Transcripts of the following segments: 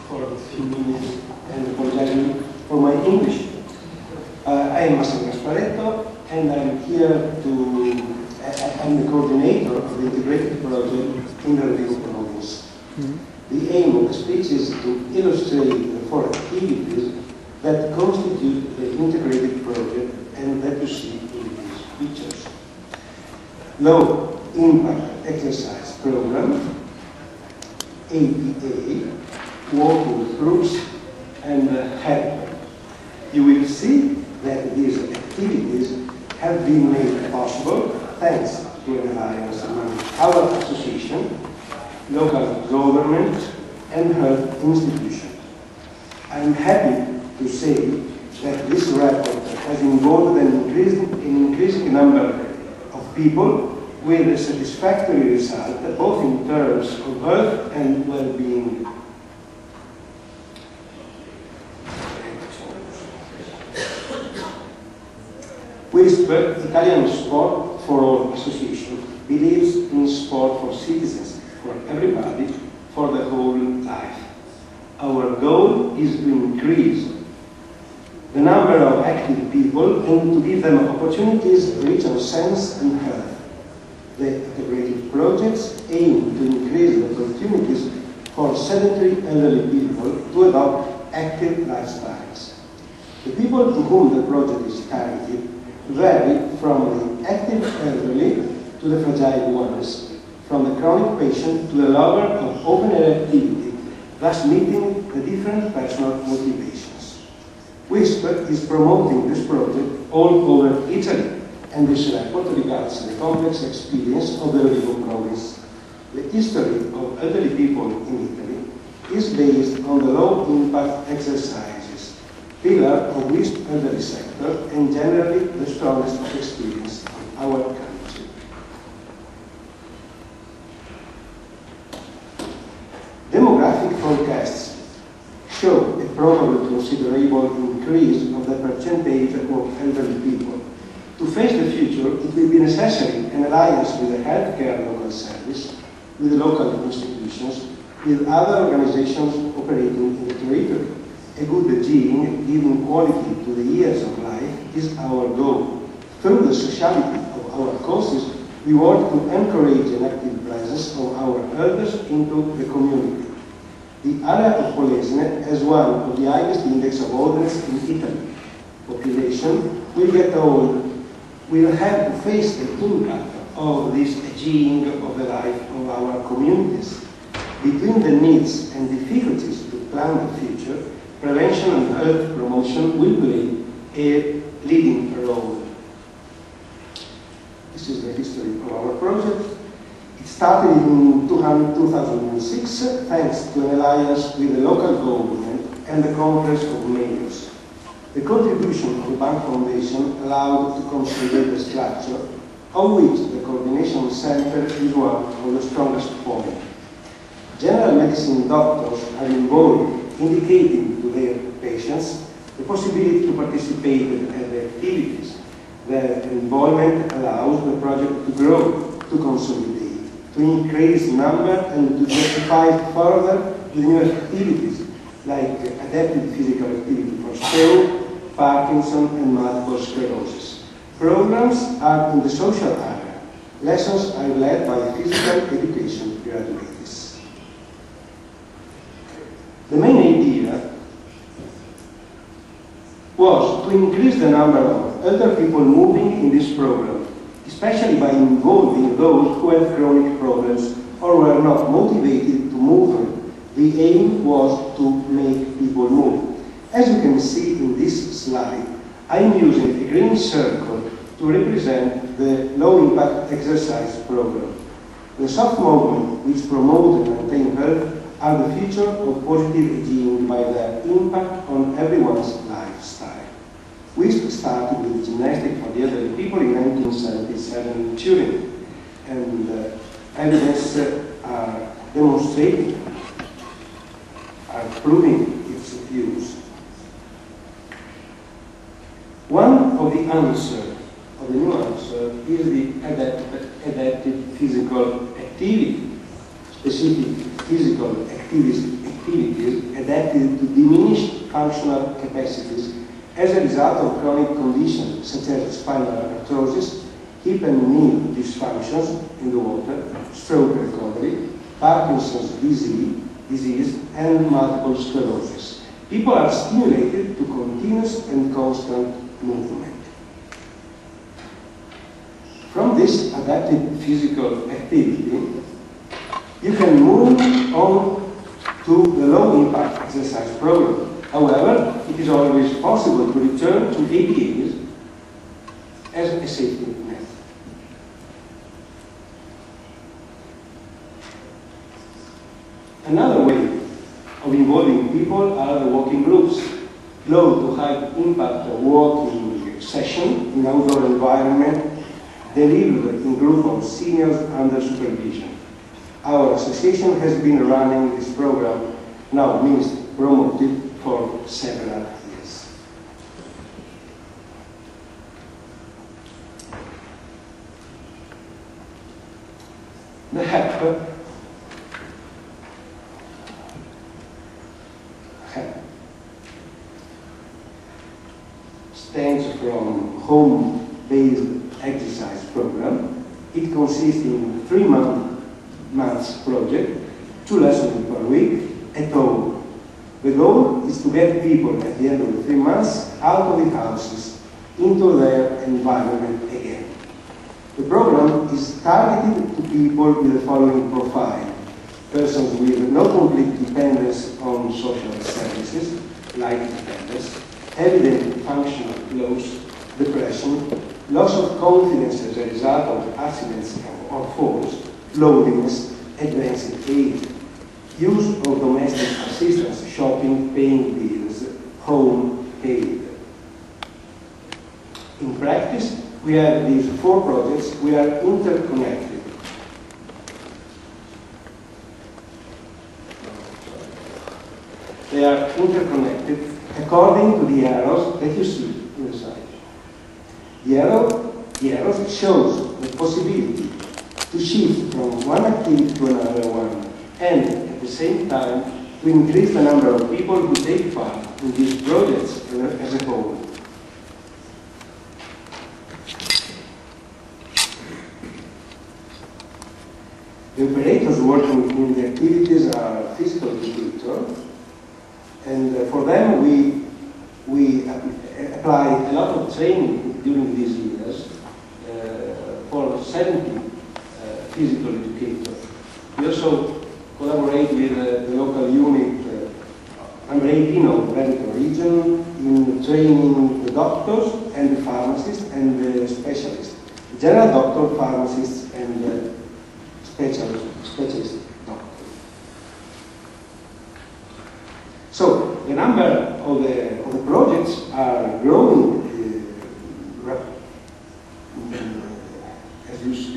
for a few minutes and apologizing for my English. I am Massimo Gasparetti, and I'm here I'm the coordinator of the integrated project in the Rio province. The aim of the speech is to illustrate the four activities that constitute the integrated project and that you see in these pictures. Low Impact Exercise Program, APA, working with groups, and help. You will see that these activities have been made possible thanks to an alliance among our association, local government, and health institutions. I'm happy to say that this report has involved an increasing number of people with a satisfactory result, both in terms of health and well-being. WISP, Italian Sport for All Association, believes in sport for citizens, for everybody, for the whole life. Our goal is to increase the number of active people and to give them opportunities rich in sense and health. The integrated projects aim to increase the opportunities for sedentary elderly people to adopt active lifestyles. The people to whom the project is targeted vary from the active elderly to the fragile ones, from the chronic patient to the lover of open-air activity, thus meeting the different personal motivations. WISP is promoting this project all over Italy, and this report regards the complex experience of the Rio province. The history of elderly people in Italy is based on the low-impact exercises, pillar of WISP elderly sector, and generally the strongest experience in our country. Demographic forecasts show a probable considerable increase of the percentage of elderly people. To face the future, it will be necessary an alliance with the healthcare local service, with the local institutions, with other organizations operating in the territory. A good aging, giving quality to the years of life, is our goal. Through the sociality of our causes, we want to encourage an active presence of our elders into the community. The area of Polesine has one of the highest index of oldness in Italy. Population will get old, will have to face the impact of this aging of the life of our communities. Between the needs and difficulties to plan the future, prevention and health promotion will play a leading role. This is the history of our project. It started in 2006 thanks to an alliance with the local government and the Conference of Mayors. The contribution of the Bank Foundation allowed to consolidate the structure, of which the coordination center is one of the strongest points. General medicine doctors are involved, indicating to their patients the possibility to participate in the activities. Their involvement allows the project to grow, to consolidate, to increase number and to justify further the new activities like adaptive physical activity for stroke, Parkinson and multiple sclerosis. Programs are in the social area. Lessons are led by physical education graduates. The main idea was to increase the number of elder people moving in this program, especially by involving those who have chronic problems or were not motivated to move. The aim was to make people move. As you can see in this slide, I'm using a green circle to represent the low-impact exercise program. The soft movement, which promote and maintain health, are the future of positive aging by their impact on everyone's lifestyle. We started with gymnastics for the elderly people in 1977 in Turin, and evidence are demonstrating, are proving its use. One of the answers, of the new answer, is the adaptive physical activity. Specific physical activities adapted to diminished functional capacities as a result of chronic conditions such as spinal arthrosis, hip and knee dysfunctions in the water, stroke recovery, Parkinson's disease, and multiple sclerosis. People are stimulated to continuous and constant movement. From this adaptive physical activity, you can move on to the low-impact exercise program. However, it is always possible to return to APAs as a safety net. Another way of involving people are the walking groups. Low to high impact walking session in outdoor environment delivered in group of seniors under supervision. Our association has been running this program, now means promoted, for several years. The HEP stands from Home-Based Exercise Program. It consists in a 3-month project, 2 lessons per week at home. The goal is to get people at the end of the 3 months out of the houses into their environment again. The program is targeted to people with the following profile: persons with no complete dependence on social services, like dependence, evident functional loss, depression, loss of confidence as a result of accidents or falls, loneliness, advanced age, use of domestic assistance, shopping, paying bills, home aid. In practice, we have these 4 projects. We are interconnected. They are interconnected according to the arrows that you see in the side. The arrows shows the possibility to shift from one activity to another one, and at the same time to increase the number of people who take part in these projects as a whole. The operators working in the activities are physical educators, and for them we apply a lot of training during these years for 70 physical educators. We also collaborate with the local unit number 18 of the Veneto region in training the doctors and the pharmacists and the specialists, general doctor, pharmacists, and specialist doctors. So the number of the projects are growing,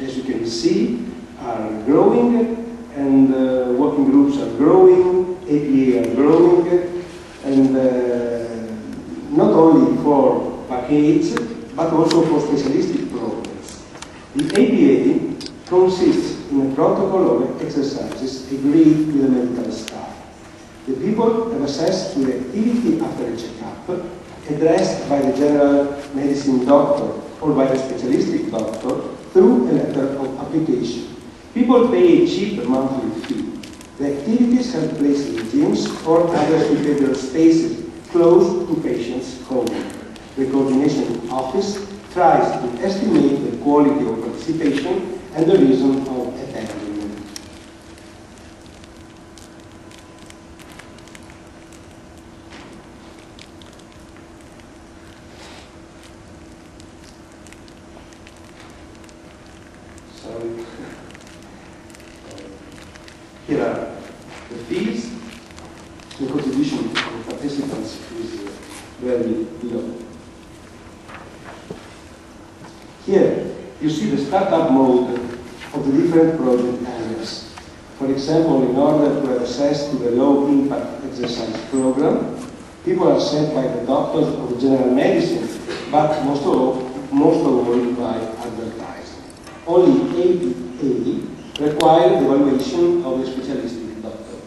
as you can see, are growing, and working groups are growing, APA are growing, and not only for package, but also for specialistic programs. The APA consists in a protocol of exercises agreed with the medical staff. The people have access to the activity after a checkup, addressed by the general medicine doctor or by the specialistic doctor through a letter of application. People pay a cheap monthly fee. The activities have place in gyms or other suitable spaces close to patients' home. The coordination office tries to estimate the quality of participation and the reason of attending. Here are the fees. The contribution of the participants is very low. Here you see the startup mode of the different project areas. For example, in order to have access to the low-impact exercise program, people are sent by the doctors of general medicine, but most of all by advertising. Only APA require the evaluation of a specialistic doctor.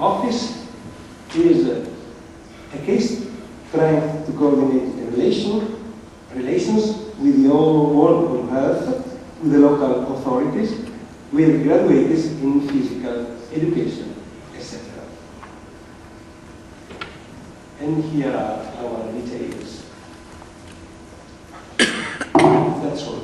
office is a case trying to coordinate relations with the whole world of health, with the local authorities, with graduates in physical education, etc. And here are our details. That's all.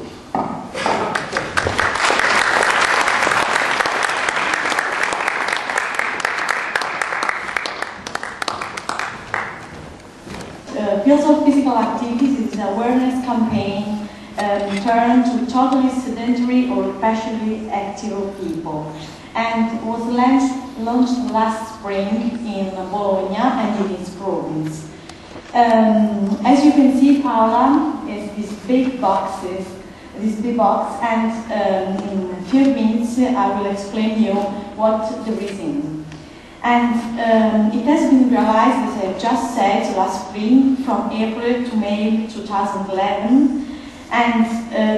Fields of Physical Activities is an awareness campaign turned to totally sedentary or partially active people, and was launched last spring in Bologna and in its province. As you can see, Paola is these big boxes, and in a few minutes I will explain you what there is in. And it has been realized, as I just said, last spring, from April to May 2011, and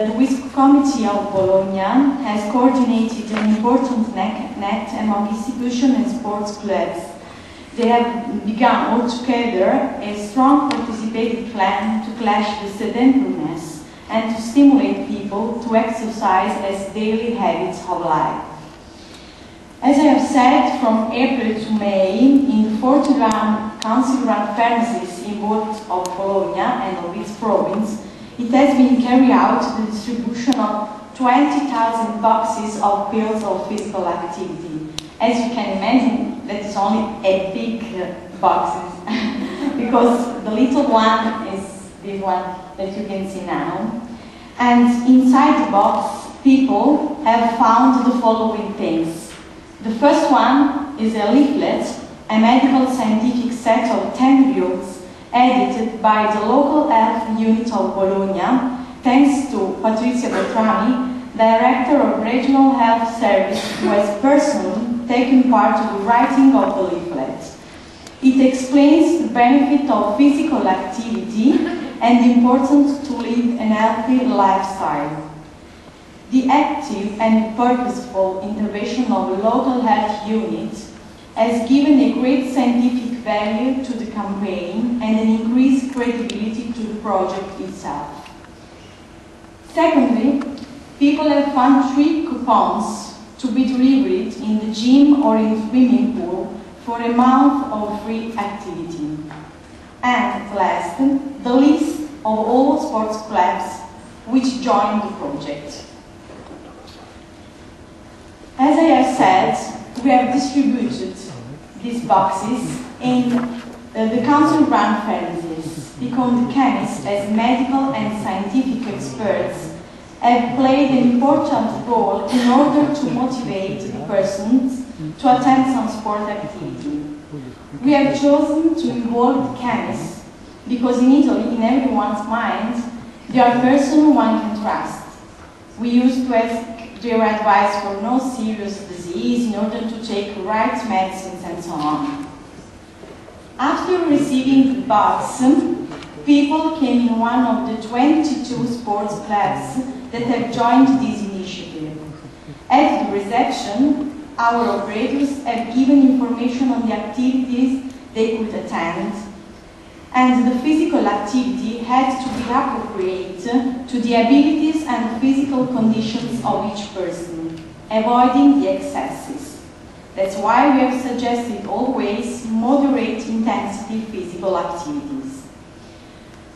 the WISC Committee of Bologna has coordinated an important net among institutions and sports clubs. They have begun altogether a strong participated plan to clash the sedentariness and to stimulate people to exercise as daily habits of life. As I have said, from April to May, in the 40 council-run premises in both of Bologna and of its province, it has been carried out the distribution of 20,000 boxes of pills of physical activity. As you can imagine, that is only a big boxes, because the little one is this one that you can see now. And inside the box, people have found the following things. The first one is a leaflet, a medical scientific set of 10 books edited by the local health unit of Bologna, thanks to Patrizia Beltrami, Director of Regional Health Service, who has personally taken part in the writing of the leaflet. It explains the benefit of physical activity and the importance to live a healthy lifestyle. The active and purposeful intervention of the local health unit has given a great scientific value to the campaign and an increased credibility to the project itself. Secondly, people have found 3 coupons to be delivered in the gym or in the swimming pool for a month of free activity. And last, the list of all sports clubs which joined the project. As I have said, we have distributed these boxes in the council-run premises because the chemists, as medical and scientific experts, have played an important role in order to motivate the persons to attend some sport activity. We have chosen to involve the chemists because in Italy, in everyone's mind, they are a person one can trust. We used to ask their advice for no serious disease in order to take right medicines and so on. After receiving the box, people came in one of the 22 sports clubs that have joined this initiative. At the reception, our operators have given information on the activities they could attend, and the physical activity had to be appropriate to the abilities and physical conditions of each person, avoiding the excesses. That's why we have suggested always moderate intensity physical activities.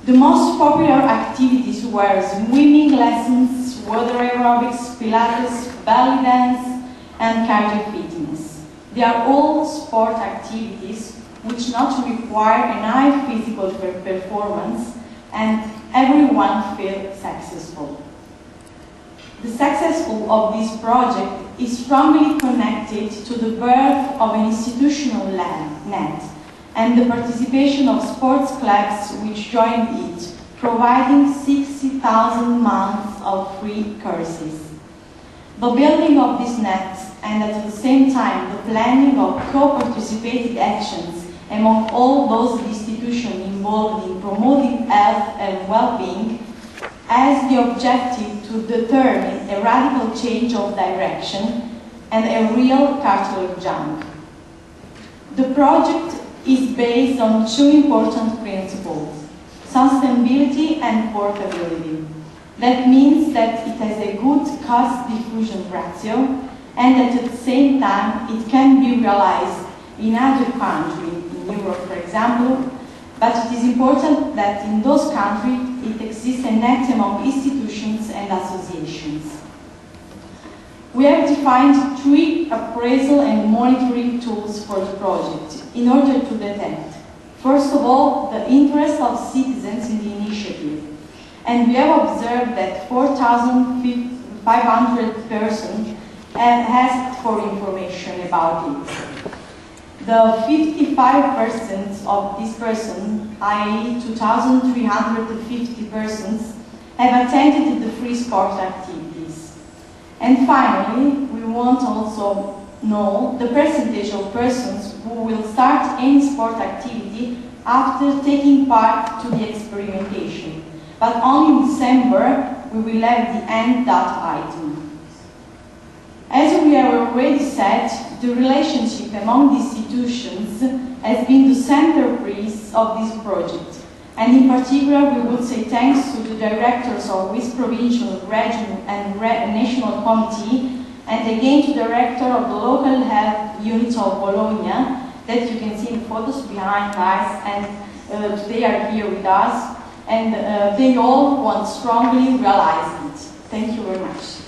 The most popular activities were swimming lessons, water aerobics, Pilates, belly dance, and cardio fitness. They are all sport activities which not require an high physical performance, and everyone feels successful. The success of this project is strongly connected to the birth of an institutional net and the participation of sports clubs which joined it, providing 60,000 months of free courses. The building of this net and at the same time the planning of co-participated actions among all those institutions involved in promoting health and well-being has the objective to determine a radical change of direction and a real cultural jump. The project is based on two important principles: sustainability and portability. That means that it has a good cost diffusion ratio and that at the same time it can be realized in other countries, in Europe for example, but it is important that in those countries it exists a net among institutions and associations. We have defined three appraisal and monitoring tools for the project in order to detect, first of all, the interest of citizens in the initiative. And we have observed that 4,500 persons have asked for information about it. The 55% of these persons, i.e. 2,350 persons, have attended the free sport activities. And finally, we want to also know the percentage of persons who will start any sport activity after taking part to the experimentation. But only in December we will have the end data item. As we have already said, the relationship among the institutions has been the centerpiece of this project. And in particular, we would say thanks to the directors of each provincial, regional and national committee, and again to the director of the local health unit of Bologna, that you can see in photos behind us, and they are here with us, and they all want strongly realize it. Thank you very much.